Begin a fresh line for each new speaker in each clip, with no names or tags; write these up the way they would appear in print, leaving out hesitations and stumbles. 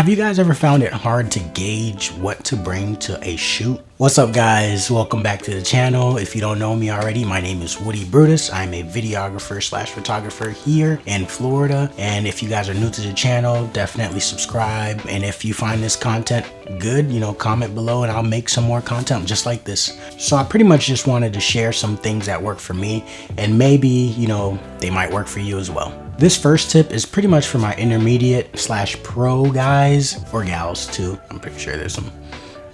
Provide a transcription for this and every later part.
Have you guys ever found it hard to gauge what to bring to a shoot? What's up guys, welcome back to the channel. If you don't know me already, my name is Woody Brutus. I'm a videographer slash photographer here in Florida. And if you guys are new to the channel, definitely subscribe. And if you find this content good, comment below and I'll make some more content just like this. So I pretty much just wanted to share some things that work for me and maybe, they might work for you as well. This first tip is pretty much for my intermediate slash pro guys or gals too. I'm pretty sure there's some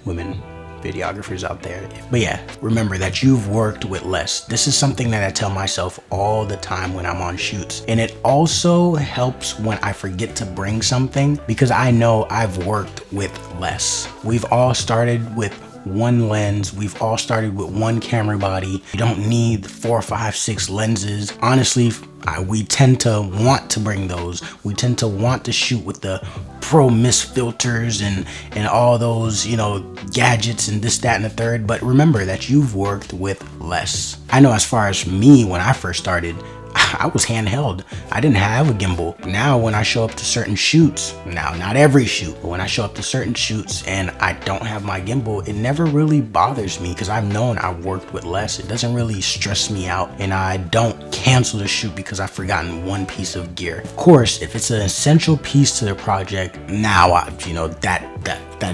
women videographers out there. But yeah, remember that you've worked with less. This is something that I tell myself all the time when I'm on shoots. And it also helps when I forget to bring something because I know I've worked with less. We've all started with one lens. We've all started with one camera body. You don't need 4, 5, 6 lenses. Honestly, we tend to want to bring those. We tend to want to shoot with the pro mist filters and all those, gadgets and this, that, and the third. But remember that you've worked with less. I know as far as me, when I first started, I was handheld. I didn't have a gimbal. Now when I show up to certain shoots, now not every shoot, but when I show up to certain shoots and I don't have my gimbal, it never really bothers me because I've known I've worked with less. It doesn't really stress me out and I don't cancel the shoot because I've forgotten one piece of gear. Of course, if it's an essential piece to the project, now that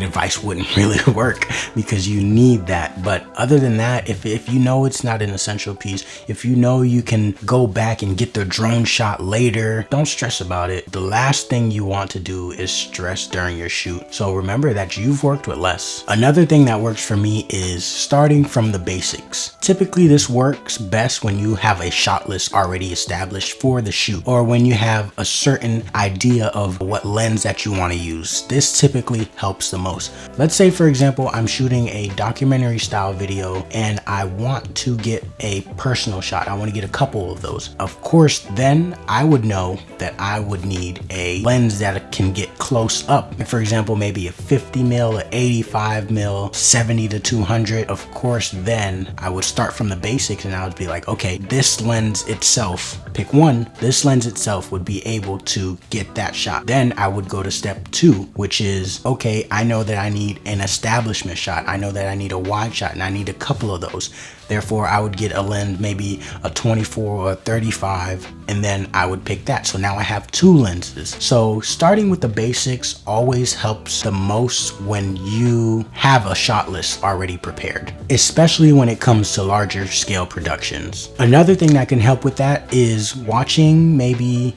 advice wouldn't really work because you need that. But other than that, if you know it's not an essential piece, if you know you can go back and get the drone shot later, don't stress about it. The last thing you want to do is stress during your shoot. So remember that you've worked with less. Another thing that works for me is starting from the basics. Typically this works best when you have a shot list already established for the shoot or when you have a certain idea of what lens that you want to use. This typically helps the most. Let's say for example, I'm shooting a documentary style video and I want to get a personal shot. I want to get a couple of those. Of course, then I would know that I would need a lens that can get close up. For example, maybe a 50 mil, a 85 mil, 70 to 200. Of course, then I would start from the basics and I would be like, okay, this lens itself, pick one, this lens itself would be able to get that shot. Then I would go to step 2, which is, okay, I know that I need an establishment shot. I know that I need a wide shot and I need a couple of those. Therefore, I would get a lens, maybe a 24 or a 35, and then I would pick that. So now I have 2 lenses. So starting with the basics always helps the most when you have a shot list already prepared, especially when it comes to larger scale productions. Another thing that can help with that is watching, maybe,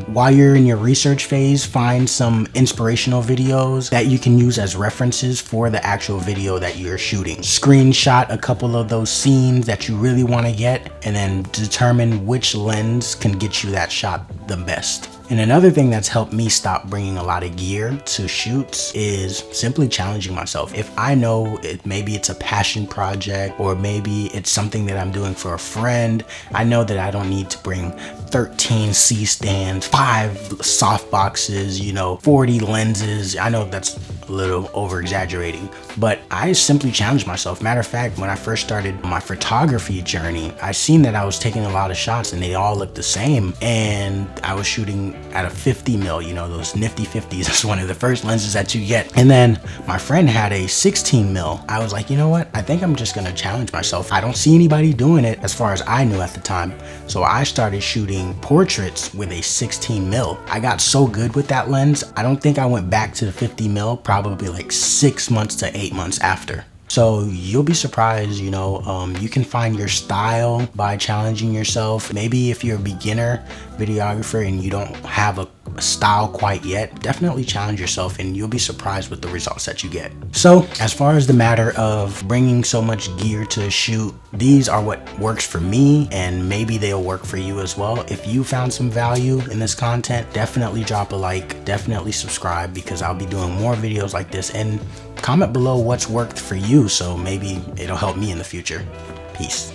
while you're in your research phase, find some inspirational videos that you can use as references for the actual video that you're shooting. Screenshot a couple of those scenes that you really want to get and then determine which lens can get you that shot the best. And another thing that's helped me stop bringing a lot of gear to shoots is simply challenging myself. If I know maybe it's a passion project or maybe it's something that I'm doing for a friend, I know that I don't need to bring 13 C-stands, 5 soft boxes, 40 lenses. I know that's a little over exaggerating, but I simply challenge myself. Matter of fact, when I first started my photography journey, I seen that I was taking a lot of shots and they all looked the same. And I was shooting at a 50 mil, those nifty 50s. That's one of the first lenses that you get. And then my friend had a 16 mil. I was like, you know what? I think I'm just gonna challenge myself. I don't see anybody doing it as far as I knew at the time. So I started shooting portraits with a 16 mil. I got so good with that lens. I don't think I went back to the 50 mil probably like 6 months to 8 months after. So you'll be surprised, you can find your style by challenging yourself. Maybe if you're a beginner videographer and you don't have a style quite yet, definitely challenge yourself and you'll be surprised with the results that you get. So as far as the matter of bringing so much gear to a shoot, these are what works for me and maybe they'll work for you as well. If you found some value in this content, definitely drop a like, definitely subscribe because I'll be doing more videos like this, and comment below what's worked for you so maybe it'll help me in the future. Peace.